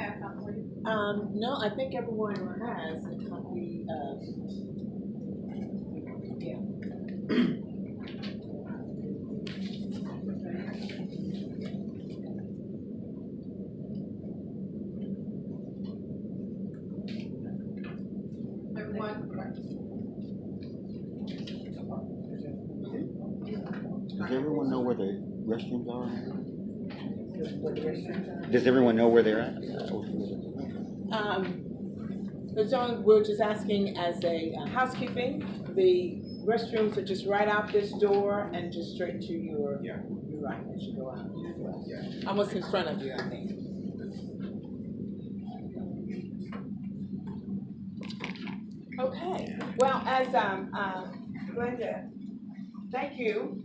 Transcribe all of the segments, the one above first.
have some for you? No, I think everyone has a copy of. Yeah. Everyone? Does everyone know where the restrooms are? What the restrooms are. Does everyone know where they're at? We're just asking as a housekeeping. The restrooms are just right out this door and just straight to your right as you go out. Yeah. Almost in front of you, I think. Okay. Well, as Glenda, thank you,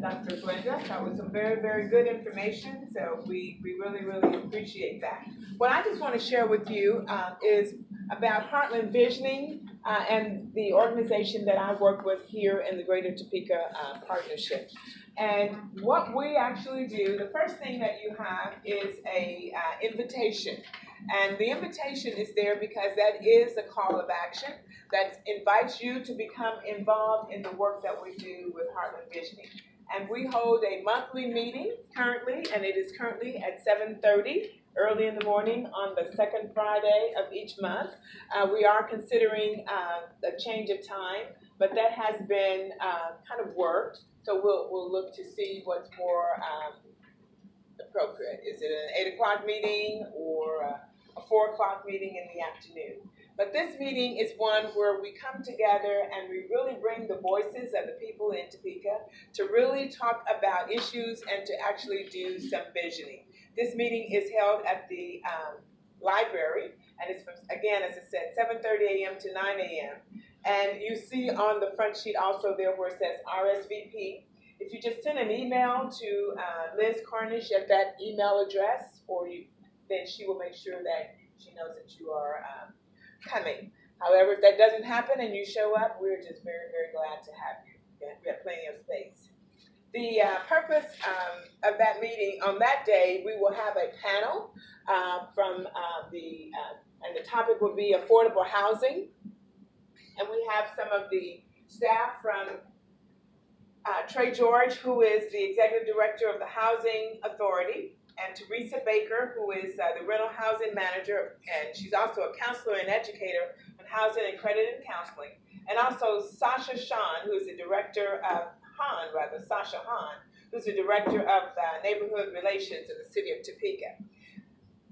Dr. Glenda. That was some very, very good information. So we really, really appreciate that. What I just want to share with you is about Heartland Visioning and the organization that I work with here in the Greater Topeka Partnership. And what we actually do, the first thing that you have is a invitation. And the invitation is there because that is a call of action that invites you to become involved in the work that we do with Heartland Visioning. And we hold a monthly meeting currently, and it is currently at 7:30 early in the morning on the second Friday of each month. We are considering a change of time, but that has been kind of worked. So we'll look to see what's more appropriate. Is it an 8 o'clock meeting or a 4 o'clock meeting in the afternoon? But this meeting is one where we come together and we really bring the voices of the people in Topeka to really talk about issues and to actually do some visioning. This meeting is held at the library, and it's from, again, as I said, 7:30 a.m. to 9 a.m. And you see on the front sheet also there where it says RSVP. If you just send an email to Liz Cornish at that email address, then she will make sure that she knows that you are coming. However, if that doesn't happen and you show up, we're just very, very glad to have you. We have plenty of space. The purpose of that meeting, on that day, we will have a panel from and the topic will be affordable housing. And we have some of the staff from Trey George, who is the Executive Director of the Housing Authority, and Teresa Baker, who is the Rental Housing Manager, and she's also a counselor and educator on housing and credit and counseling, and also Sasha Hahn, who is the Director of Sasha Hahn, who's the Director of Neighborhood Relations in the City of Topeka.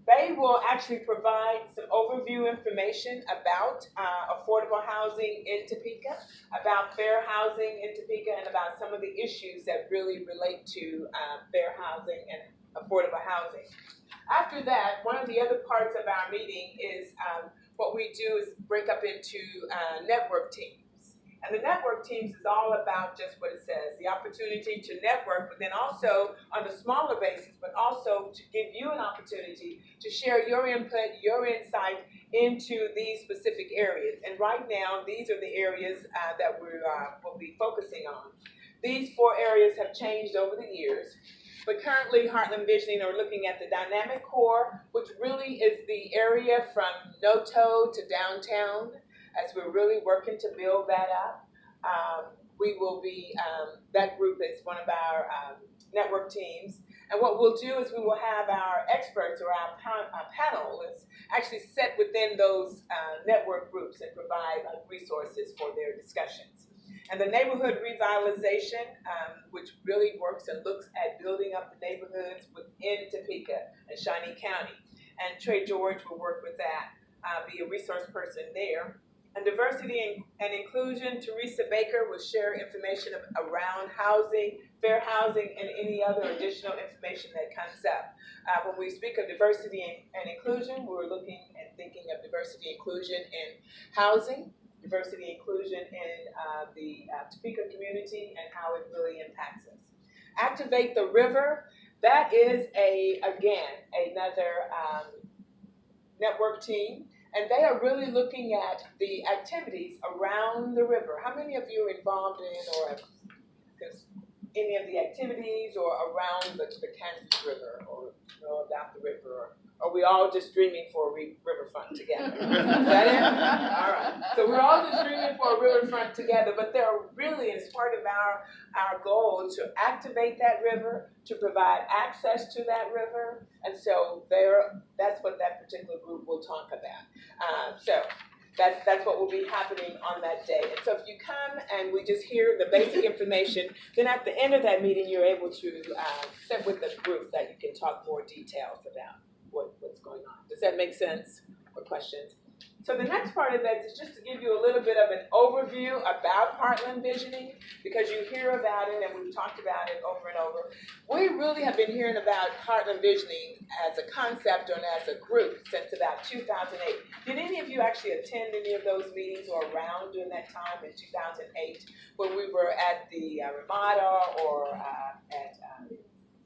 They will actually provide some overview information about affordable housing in Topeka, about fair housing in Topeka, and about some of the issues that really relate to fair housing and affordable housing. After that, one of the other parts of our meeting is what we do is break up into network teams. And the network teams is all about just what it says, the opportunity to network, but then also on a smaller basis, but also to give you an opportunity to share your input, your insight into these specific areas. And right now, these are the areas that we will be focusing on. These 4 areas have changed over the years. But currently, Heartland Visioning are looking at the dynamic core, which really is the area from NOTO to downtown, as we're really working to build that up. We will be, that group is one of our network teams. And what we'll do is we will have our experts or our panelists actually sit within those network groups and provide resources for their discussions. And the neighborhood revitalization, which really works and looks at building up the neighborhoods within Topeka and Shawnee County. And Trey George will work with that, be a resource person there. And diversity and inclusion, Teresa Baker will share information around housing, fair housing, and any other additional information that comes up. When we speak of diversity and inclusion, we're looking and thinking of diversity and inclusion in housing, diversity and inclusion in the Topeka community and how it really impacts us. Activate the River, that is another network team, and they are really looking at the activities around the river. How many of you are involved in or any of the activities or around the Kansas River or know about the river or we all just dreaming for a riverfront together? Is that it? All right. So we're all just dreaming for a riverfront together, but there are really, as part of our goal, to activate that river, to provide access to that river, and so that's what that particular group will talk about. So that's what will be happening on that day. And so if you come and we just hear the basic information, then at the end of that meeting, you're able to sit with the group that you can talk more details about what's going on. Does that make sense? Or questions? So the next part of that is just to give you a little bit of an overview about Heartland Visioning, because you hear about it and we've talked about it over and over. We really have been hearing about Heartland Visioning as a concept and as a group since about 2008. Did any of you actually attend any of those meetings or around during that time in 2008 when we were at the Ramada or at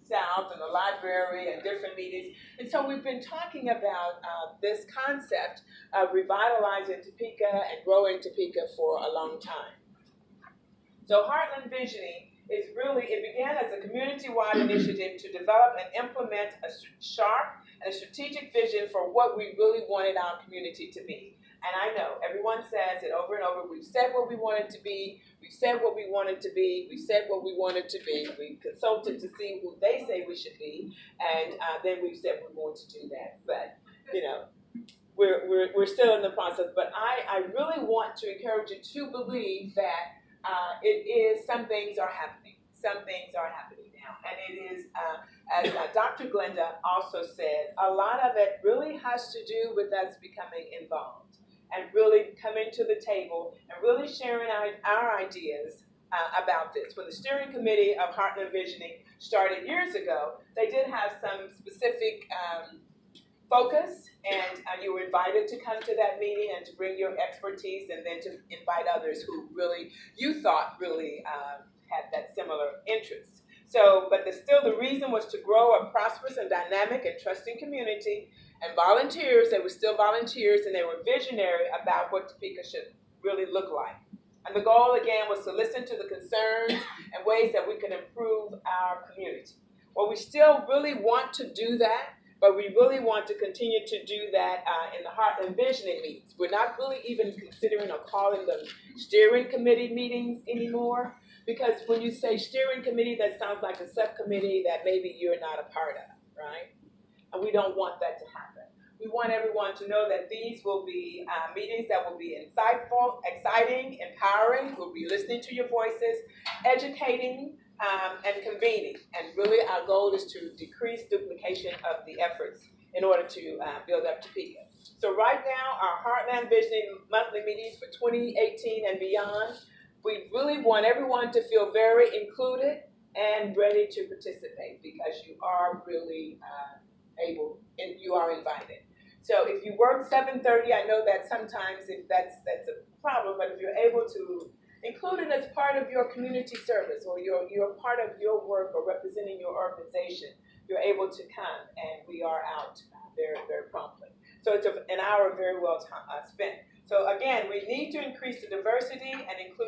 South in the library and different meetings? And so we've been talking about this concept of revitalizing Topeka and growing Topeka for a long time. So Heartland Visioning is really, it began as a community-wide initiative to develop and implement a sharp and strategic vision for what we really wanted our community to be. And I know everyone says it over and over. We've said what we wanted to be. We've said what we wanted to be. We said what we wanted to be. We consulted to see who they say we should be, and then we said we're going to do that. But you know, we're still in the process. But I really want to encourage you to believe that some things are happening. Some things are happening now, and it is as Dr. Glenda also said, a lot of it really has to do with us becoming involved and really coming to the table and really sharing our ideas about this. When the steering committee of Heartland Visioning started years ago, they did have some specific focus, and you were invited to come to that meeting and to bring your expertise, and then to invite others who really, you thought really had that similar interest. So, but still the reason was to grow a prosperous and dynamic and trusting community, and volunteers, they were still volunteers, and they were visionary about what Topeka should really look like. And the goal, again, was to listen to the concerns and ways that we can improve our community. Well, we still really want to do that, but we really want to continue to do that in the Heartland Visioning meetings. We're not really even considering or calling them steering committee meetings anymore, because when you say steering committee, that sounds like a subcommittee that maybe you're not a part of, right? And we don't want that to happen. We want everyone to know that these will be meetings that will be insightful, exciting, empowering. We'll be listening to your voices, educating, and convening. And really our goal is to decrease duplication of the efforts in order to build up Topeka. So right now, our Heartland Visioning monthly meetings for 2018 and beyond, we really want everyone to feel very included and ready to participate, because you are really able and you are invited. So if you work 7:30, I know that sometimes that's a problem, but if you're able to include it as part of your community service, or you're part of your work or representing your organization, you're able to come, and we are out very, very promptly. So it's an hour very well spent. So again, we need to increase the diversity and include